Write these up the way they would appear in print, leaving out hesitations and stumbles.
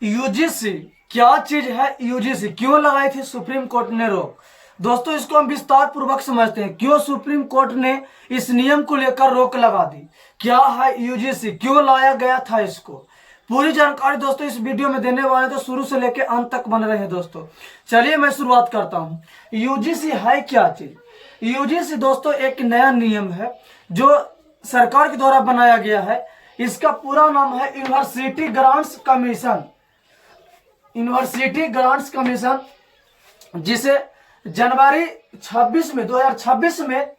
UGC क्या चीज है? यूजीसी क्यों लगाई थी सुप्रीम कोर्ट ने रोक? दोस्तों इसको हम विस्तार पूर्वक समझते हैं, क्यों सुप्रीम कोर्ट ने इस नियम को लेकर रोक लगा दी, क्या है यूजीसी, क्यों लाया गया था इसको। पूरी जानकारी दोस्तों इस वीडियो में देने वाले, तो शुरू से लेकर अंत तक बन रहे हैं दोस्तों। चलिए मैं शुरुआत करता हूं। यूजीसी है क्या चीज? यूजीसी दोस्तों एक नया नियम है जो सरकार के द्वारा बनाया गया है। इसका पूरा नाम है university grants commission. University grants commission, जिसे जनवरी 2026 में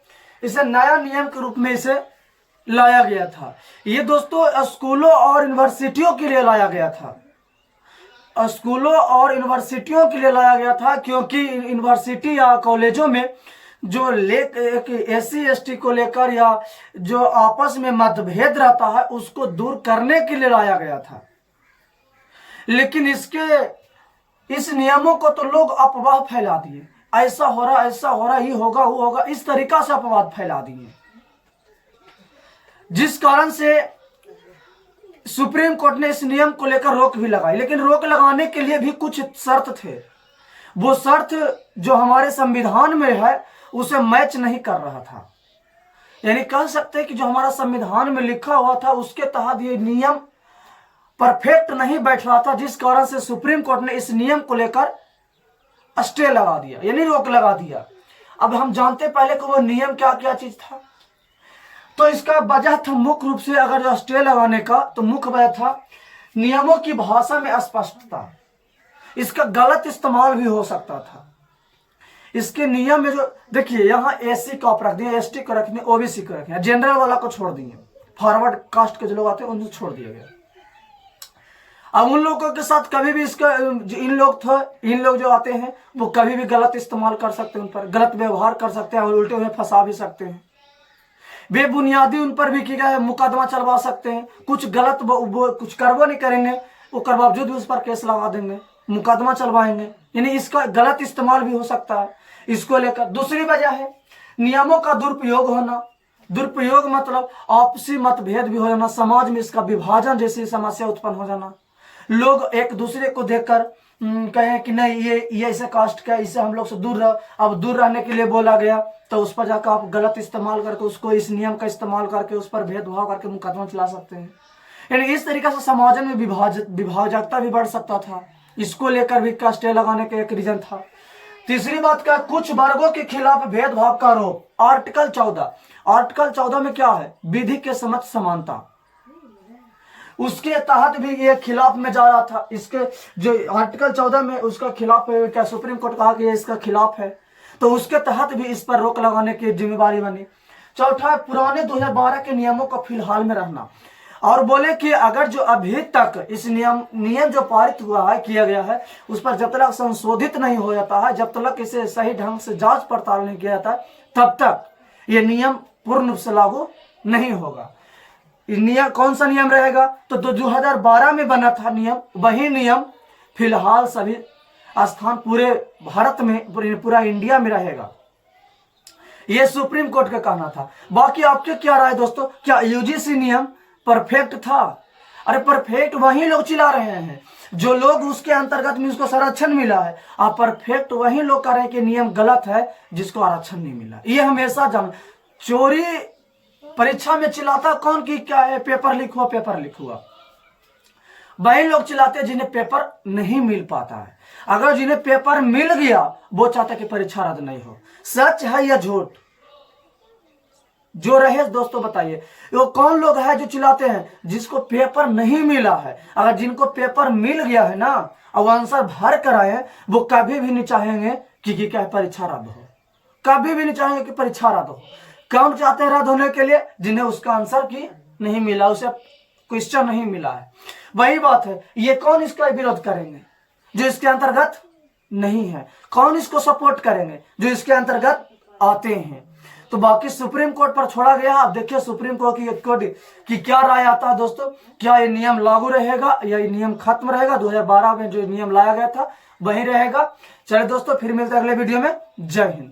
इसे नया नियम के रूप में इसे लाया गया था। ये दोस्तों स्कूलों और यूनिवर्सिटियों के लिए लाया गया था। स्कूलों और यूनिवर्सिटियों के लिए लाया गया था, क्योंकि यूनिवर्सिटी या कॉलेजों में जो एक SC/ST को लेकर या जो आपस में मतभेद रहता है उसको दूर करने के लिए लाया गया था। लेकिन इस नियमों को तो लोग अफवाह फैला दिए, ऐसा हो रहा, ये होगा वो होगा, इस तरीका से अफवाह फैला दिए, जिस कारण से सुप्रीम कोर्ट ने इस नियम को लेकर रोक भी लगाई। लेकिन रोक लगाने के लिए भी कुछ शर्त थे। वो शर्त जो हमारे संविधान में है उसे मैच नहीं कर रहा था। यानी कह सकते हैं कि जो हमारा संविधान में लिखा हुआ था उसके तहत ये नियम परफेक्ट नहीं बैठ रहा था, जिस कारण से सुप्रीम कोर्ट ने इस नियम को लेकर स्टे लगा दिया, यानी रोक लगा दिया। अब हम जानते पहले कि वो नियम क्या क्या चीज था। तो इसका वजह था मुख्य रूप से, अगर जो स्टे लगाने का, तो मुख्य वजह था नियमों की भाषा में अस्पष्टता। इसका गलत इस्तेमाल भी हो सकता था। इसके नियम में जो देखिए, यहाँ SC को आप रख दिए, ST को रख दिए, OBC को रख दिया, जनरल वाला को छोड़ दिए, फॉरवर्ड कास्ट के जो लोग आते हैं उनको छोड़ दिया गया। अब उन लोगों के साथ कभी भी इसका इन लोग जो आते हैं वो कभी भी गलत इस्तेमाल कर सकते हैं, उन पर गलत व्यवहार कर सकते हैं और उल्टे हुए फंसा भी सकते हैं। बेबुनियादी उन पर भी किया है मुकदमा चलवा सकते हैं। कुछ गलत वो कुछ करवो नहीं करेंगे, वो कर बावजूद भी उस पर केस लगा देंगे, मुकदमा चलवाएंगे। यानी इसका गलत इस्तेमाल भी हो सकता है इसको लेकर। दूसरी वजह है नियमों का दुरुपयोग होना। दुरुपयोग मतलब आपसी मतभेद भी हो जाना, समाज में इसका विभाजन जैसी समस्या उत्पन्न हो जाना। लोग एक दूसरे को देखकर कहें कि नहीं ये ऐसे कास्ट का, इससे हम लोग से दूर रह। अब दूर रहने के लिए बोला गया तो उस पर जाकर आप गलत इस्तेमाल करके उसको, इस नियम का इस्तेमाल करके उस पर भेदभाव करके मुकदमा चला सकते हैं। यानी इस तरीके से समाज में विभाजकता भी बढ़ सकता था। इसको लेकर भी का स्टे लगाने का एक रीजन था। तीसरी बात क्या, कुछ वर्गों के खिलाफ भेदभाव का आरोप। आर्टिकल 14 में क्या है? विधि के समक्ष समानता। उसके तहत भी ये खिलाफ में जा रहा था। इसके जो आर्टिकल 14 में उसका खिलाफ क्या सुप्रीम कोर्ट कहा कि ये इसका खिलाफ है, तो उसके तहत भी इस पर रोक लगाने की जिम्मेदारी बनी। चौथा, पुराने 2012 के नियमों को फिलहाल में रहना। और बोले कि अगर जो अभी तक इस नियम जो पारित हुआ है, किया गया है, उस पर जब तक संशोधित नहीं हो जाता है, जब तक इसे सही ढंग से जांच पड़ताल नहीं किया जाता, तब तक ये नियम पूर्ण रूप से लागू नहीं होगा। नियम कौन सा नियम रहेगा? तो 2012 में बना था नियम, वही नियम फिलहाल सभी स्थान पूरे भारत में, पूरा इंडिया में रहेगा। यह सुप्रीम कोर्ट का कहना था। बाकी आपके क्या राय दोस्तों? क्या यूजीसी नियम परफेक्ट था? अरे परफेक्ट वही लोग चिल्ला रहे हैं जो लोग उसके अंतर्गत में उसको संरक्षण मिला है। आप परफेक्ट वही लोग कह रहे हैं कि नियम गलत है जिसको आरक्षण नहीं मिला। ये हमेशा चोरी परीक्षा में चिल्लाता कौन कि क्या है, पेपर लीक हुआ। वही लोग चिल्लाते जिन्हें पेपर नहीं मिल पाता है। अगर जिन्हें पेपर मिल गया वो चाहता कि परीक्षा रद्द नहीं हो। सच है या झूठ? जो रहे दोस्तों बताइए, वो कौन लोग हैं जो चिल्लाते हैं जिसको पेपर नहीं मिला है? अगर जिनको पेपर मिल गया है ना और आंसर भर कर आए, वो कभी भी नहीं चाहेंगे कि क्या परीक्षा रद्द हो, कभी भी नहीं चाहेंगे कि परीक्षा रद्द हो। कौन चाहते हैं रद्द होने के लिए? जिन्हें उसका आंसर की नहीं मिला, उसे क्वेश्चन नहीं मिला है। वही बात है, ये कौन इसका विरोध करेंगे? जो इसके अंतर्गत नहीं है। कौन इसको सपोर्ट करेंगे? जो इसके अंतर्गत आते हैं। तो बाकी सुप्रीम कोर्ट पर छोड़ा गया। आप देखिए सुप्रीम कोर्ट की क्या राय आता है दोस्तों। क्या ये नियम लागू रहेगा या ये नियम खत्म रहेगा? 2012 में जो नियम लाया गया था वही रहेगा। चलिए दोस्तों, फिर मिलते हैं अगले वीडियो में। जय हिंद।